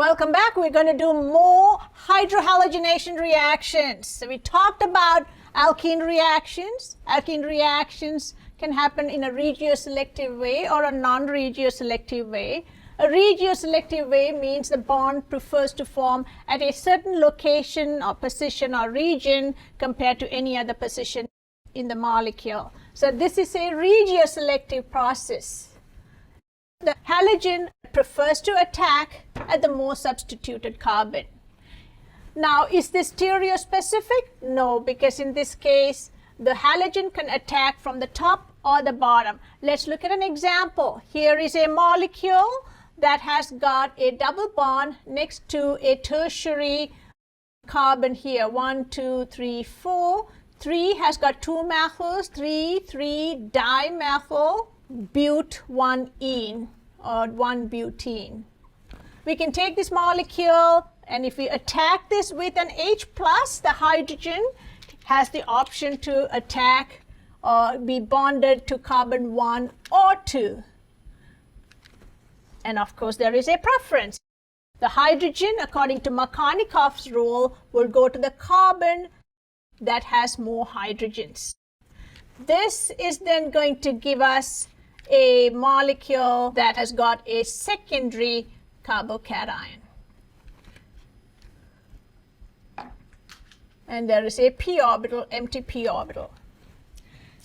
Welcome back. We're going to do more hydrohalogenation reactions. So we talked about alkene reactions. Alkene reactions can happen in a regioselective way or a non-regioselective way. A regioselective way means the bond prefers to form at a certain location or position or region compared to any other position in the molecule. So this is a regioselective process. The halogen prefers to attack at the most substituted carbon. Now, is this stereospecific? No, because in this case, the halogen can attack from the top or the bottom. Let's look at an example. Here is a molecule that has got a double bond next to a tertiary carbon here. 1, 2, 3, 4. 3 has got 2 methyls, 3,3-dimethyl but1-ene or 1-butene. We can take this molecule, and if we attack this with an H+, the hydrogen has the option to attack or be bonded to carbon 1 or 2. And of course, there is a preference. The hydrogen, according to Markovnikov's rule, will go to the carbon that has more hydrogens. This is then going to give us a molecule that has got a secondary carbocation. And there is a p orbital, empty p orbital.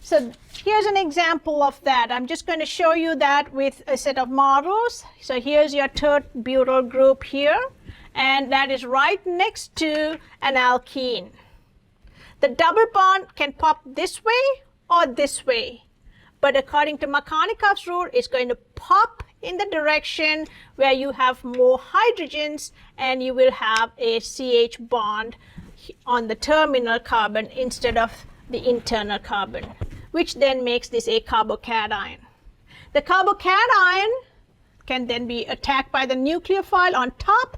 So here's an example of that. I'm just going to show you that with a set of models. So here's your tert-butyl group here, and that is right next to an alkene. The double bond can pop this way or this way. But according to Markovnikov's rule, it's going to pop in the direction where you have more hydrogens, and you will have a CH bond on the terminal carbon instead of the internal carbon, which then makes this a carbocation. The carbocation can then be attacked by the nucleophile on top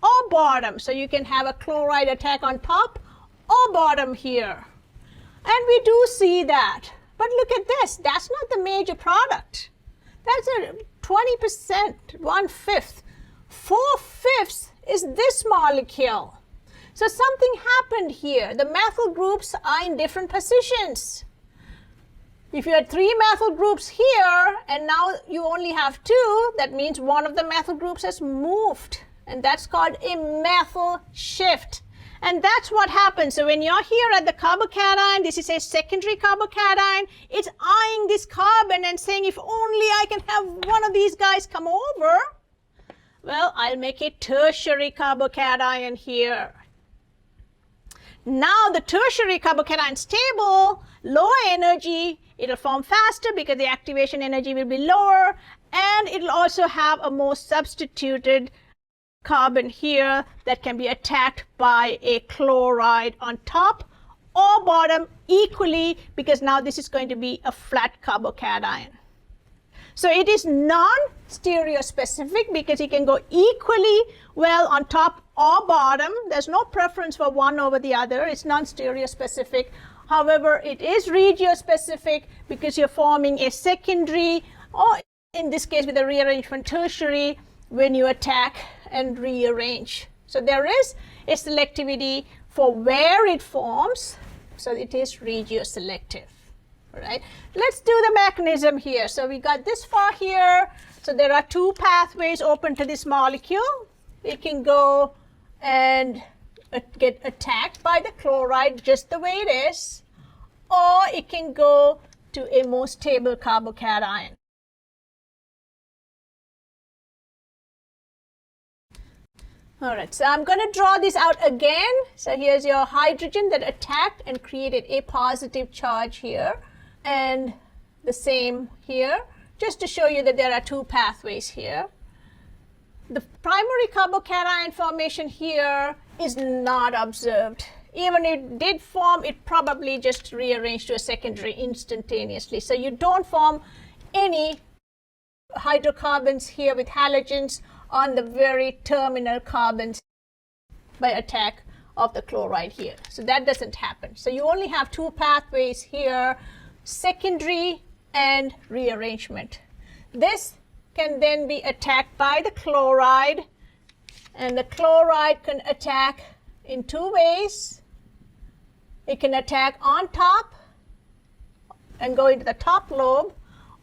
or bottom. So you can have a chloride attack on top or bottom here. And we do see that. But look at this, that's not the major product. That's a 20%, 1/5. 4/5 is this molecule. So something happened here. The methyl groups are in different positions. If you had 3 methyl groups here and now you only have 2, that means one of the methyl groups has moved. And that's called a methyl shift. And that's what happens. So when you're here at the carbocation, this is a secondary carbocation, it's eyeing this carbon and saying, if only I can have one of these guys come over, well, I'll make a tertiary carbocation here. Now the tertiary carbocation is stable, lower energy, it'll form faster because the activation energy will be lower, and it'll also have a more substituted carbon here that can be attacked by a chloride on top or bottom equally, because now this is going to be a flat carbocation. So it is non-stereospecific because it can go equally well on top or bottom. There's no preference for one over the other. It's non-stereospecific. However, it is regiospecific because you're forming a secondary, or in this case with a rearrangement tertiary, when you attack and rearrange. So there is a selectivity for where it forms, so it is regioselective. All right, let's do the mechanism here. So we got this far here. So there are 2 pathways open to this molecule. It can go and get attacked by the chloride just the way it is, or it can go to a more stable carbocation. All right, so I'm going to draw this out again. So here's your hydrogen that attacked and created a positive charge here, and the same here, just to show you that there are 2 pathways here. The primary carbocation formation here is not observed. Even if it did form, it probably just rearranged to a secondary instantaneously. So you don't form any hydrocarbons here with halogens on the very terminal carbons by attack of the chloride here. So that doesn't happen. So you only have 2 pathways here, secondary and rearrangement. This can then be attacked by the chloride And the chloride can attack in two ways. It can attack on top and go into the top lobe,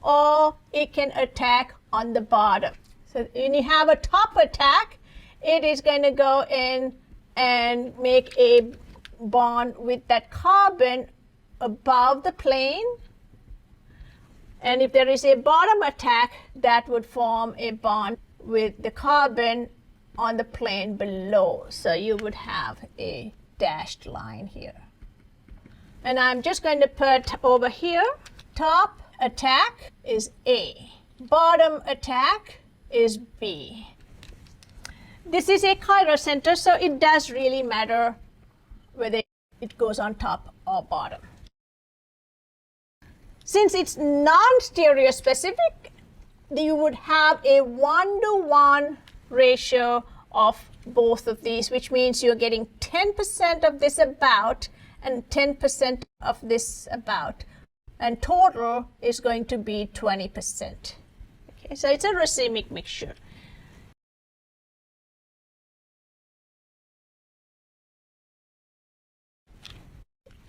or it can attack on the bottom. So when you have a top attack, it is going to go in and make a bond with that carbon above the plane. And if there is a bottom attack, that would form a bond with the carbon on the plane below. So you would have a dashed line here. And I'm just going to put over here, top attack is A, bottom attack is B. This is a chiral center, so it does really matter whether it goes on top or bottom. Since it's non-stereospecific, you would have a 1-to-1 ratio of both of these, which means you're getting 10% of this about and 10% of this about, and total is going to be 20%. Okay, so it's a racemic mixture.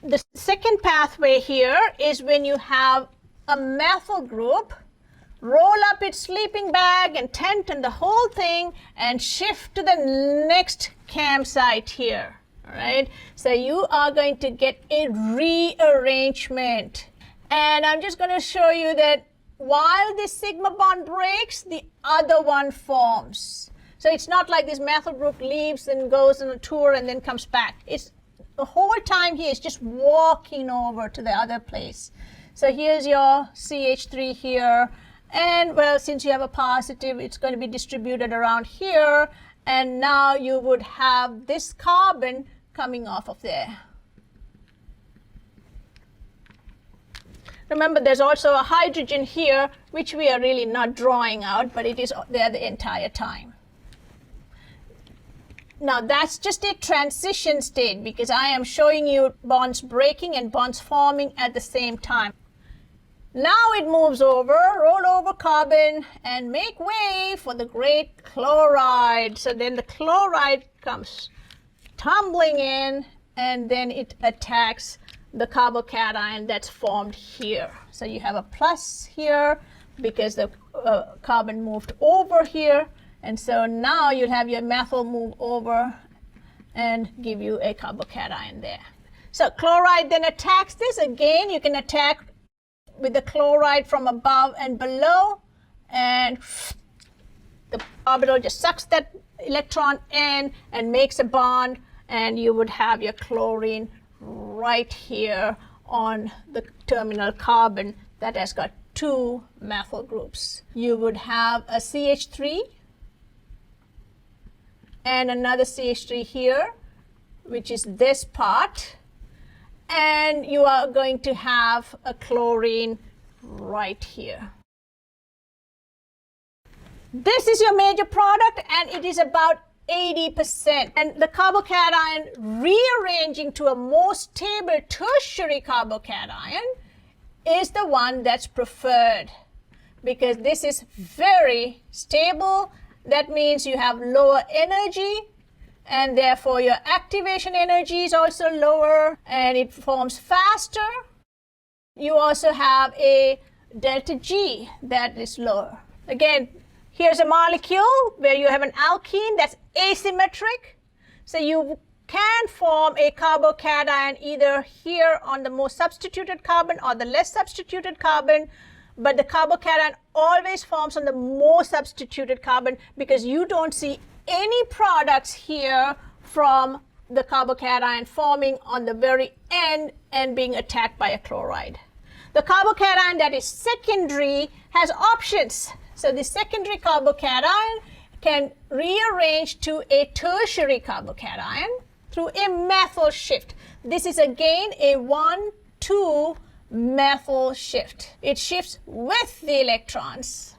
The second pathway here is when you have a methyl group roll up its sleeping bag and tent and the whole thing and shift to the next campsite here. All right, so you are going to get a rearrangement. And I'm just going to show you that while this sigma bond breaks, the other one forms. So it's not like this methyl group leaves and goes on a tour and then comes back. It's the whole time here is just walking over to the other place. So here's your CH3 here. And well, since you have a positive, it's going to be distributed around here. And now you would have this carbon coming off of there. Remember, there's also a hydrogen here, which we are really not drawing out, but it is there the entire time. Now, that's just a transition state because I am showing you bonds breaking and bonds forming at the same time. Now it moves over, roll over carbon, and make way for the great chloride. So then the chloride comes tumbling in, and then it attacks the carbocation that's formed here. So you have a plus here because the carbon moved over here. And so now you'll have your methyl move over and give you a carbocation there. So chloride then attacks this. Again, you can attack with the chloride from above and below, and the orbital just sucks that electron in and makes a bond, and you would have your chlorine right here on the terminal carbon that has got two methyl groups. You would have a CH3 and another CH3 here, which is this part, and you are going to have a chlorine right here. This is your major product, and it is about 80%. And the carbocation rearranging to a more stable tertiary carbocation is the one that's preferred because this is very stable. That means you have lower energy, and therefore your activation energy is also lower, and it forms faster. You also have a delta G that is lower. Again, here's a molecule where you have an alkene that's asymmetric. So you can form a carbocation either here on the more substituted carbon or the less substituted carbon. But the carbocation always forms on the more substituted carbon because you don't see any products here from the carbocation forming on the very end and being attacked by a chloride. The carbocation that is secondary has options. So the secondary carbocation can rearrange to a tertiary carbocation through a methyl shift. This is again a 1-2 methyl shift. It shifts with the electrons.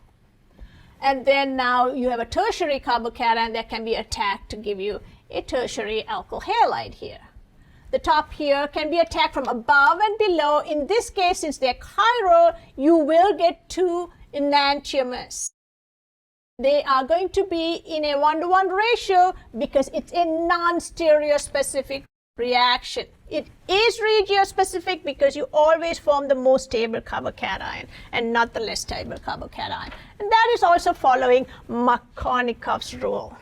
And then now you have a tertiary carbocation that can be attacked to give you a tertiary alkyl halide here. The top here can be attacked from above and below. In this case, since they're chiral, you will get two enantiomers. they are going to be in a 1-to-1 ratio because it's a non-stereospecific reaction. It is regiospecific because you always form the most stable carbocation and not the less stable carbocation. And that is also following Markovnikov's rule.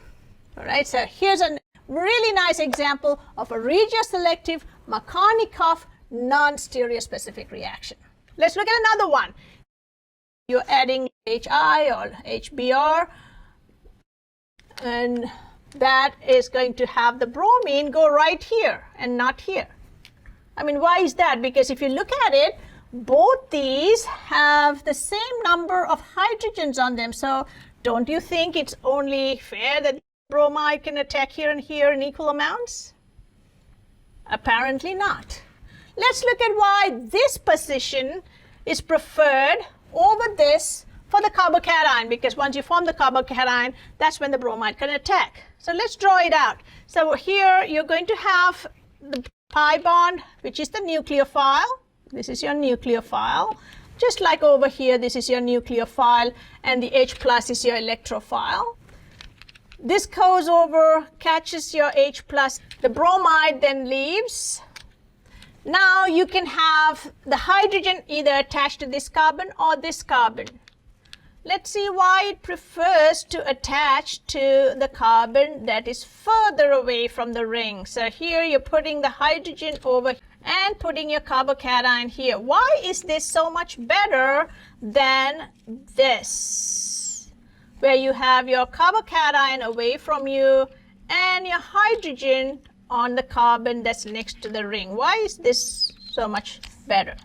All right, so here's a really nice example of a regioselective Markovnikov non-stereospecific reaction. Let's look at another one. You're adding HI or HBr, and that is going to have the bromine go right here and not here. I mean, why is that? Because if you look at it, both these have the same number of hydrogens on them. So don't you think it's only fair that bromide can attack here and here in equal amounts? Apparently not. Let's look at why this position is preferred over this for the carbocation, because once you form the carbocation, that's when the bromide can attack. So let's draw it out. So here you're going to have the pi bond, which is the nucleophile. This is your nucleophile. Just like over here, this is your nucleophile, and the H plus is your electrophile. This goes over, catches your H plus. The bromide then leaves. Now you can have the hydrogen either attached to this carbon or this carbon. Let's see why it prefers to attach to the carbon that is further away from the ring. So here you're putting the hydrogen over and putting your carbocation here. Why is this so much better than this, where you have your carbocation away from you and your hydrogen on the carbon that's next to the ring? Why is this so much better?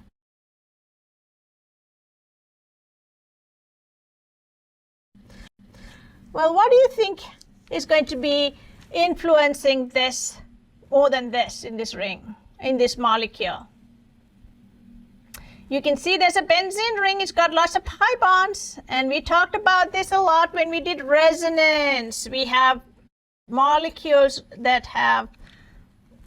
Well, what do you think is going to be influencing this more than this in this ring, in this molecule? You can see there's a benzene ring. It's got lots of pi bonds, and we talked about this a lot when we did resonance. We have molecules that have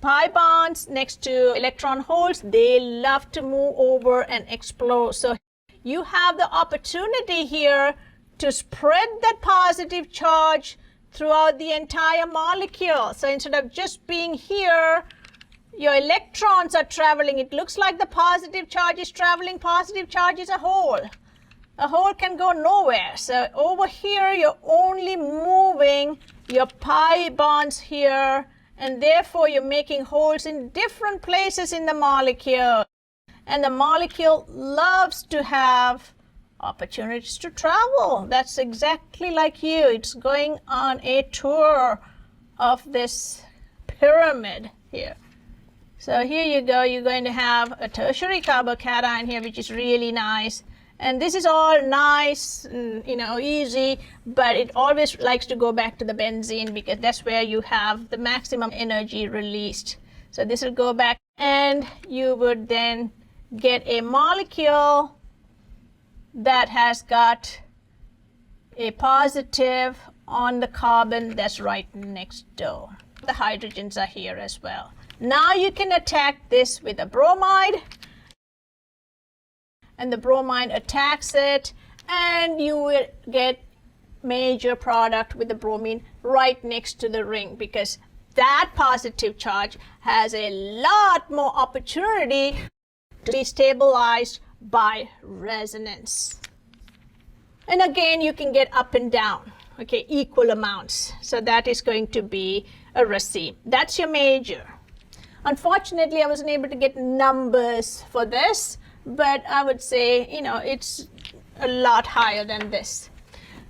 pi bonds next to electron holes. They love to move over and explode. So you have the opportunity here to spread that positive charge throughout the entire molecule. So instead of just being here, your electrons are traveling. It looks like the positive charge is traveling. Positive charge is a hole. A hole can go nowhere. So over here, you're only moving your pi bonds here, and therefore you're making holes in different places in the molecule. And the molecule loves to have opportunities to travel. That's exactly like you. It's going on a tour of this pyramid here. So here you go. You're going to have a tertiary carbocation here, which is really nice. And this is all nice and, easy, but it always likes to go back to the benzene because that's where you have the maximum energy released. So this will go back, and you would then get a molecule that has got a positive on the carbon that's right next door. The hydrogens are here as well. Now you can attack this with a bromide, and the bromide attacks it, and you will get major product with the bromine right next to the ring, because that positive charge has a lot more opportunity to be stabilized by resonance. And again, you can get up and down, okay, equal amounts. So that is going to be a raceme. That's your major. Unfortunately, I wasn't able to get numbers for this, but I would say, it's a lot higher than this.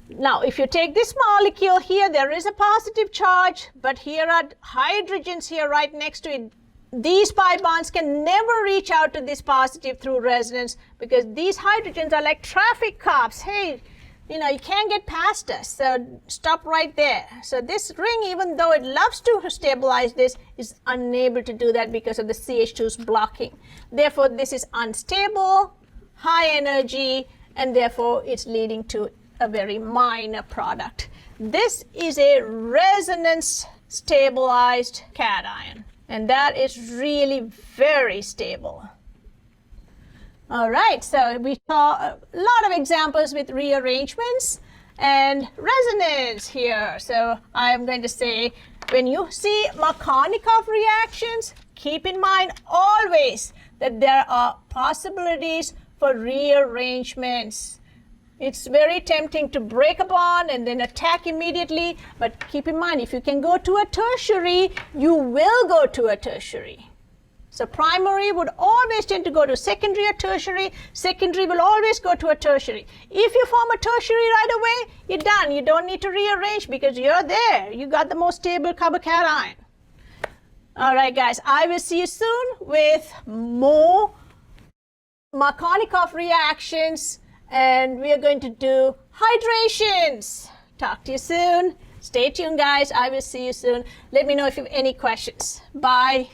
Now, if you take this molecule here, there is a positive charge, but here are hydrogens here right next to it. These pi bonds can never reach out to this positive through resonance, because these hydrogens are like traffic cops. Hey, you can't get past us, so stop right there. So this ring, even though it loves to stabilize this, is unable to do that because of the CH2's blocking. Therefore, this is unstable, high energy, and therefore it's leading to a very minor product. This is a resonance stabilized cation, and that is really very stable. All right, so we saw a lot of examples with rearrangements, and resonance here. So I'm going to say, when you see Markovnikov reactions, keep in mind always that there are possibilities for rearrangements. It's very tempting to break a bond and then attack immediately, but keep in mind, if you can go to a tertiary, you will go to a tertiary. So primary would always tend to go to secondary or tertiary. Secondary will always go to a tertiary. If you form a tertiary right away, you're done. You don't need to rearrange because you're there. You got the most stable carbocation. All right, guys, I will see you soon with more Markovnikov reactions, and we are going to do hydrations. Talk to you soon. Stay tuned, guys. I will see you soon. Let me know if you have any questions. Bye.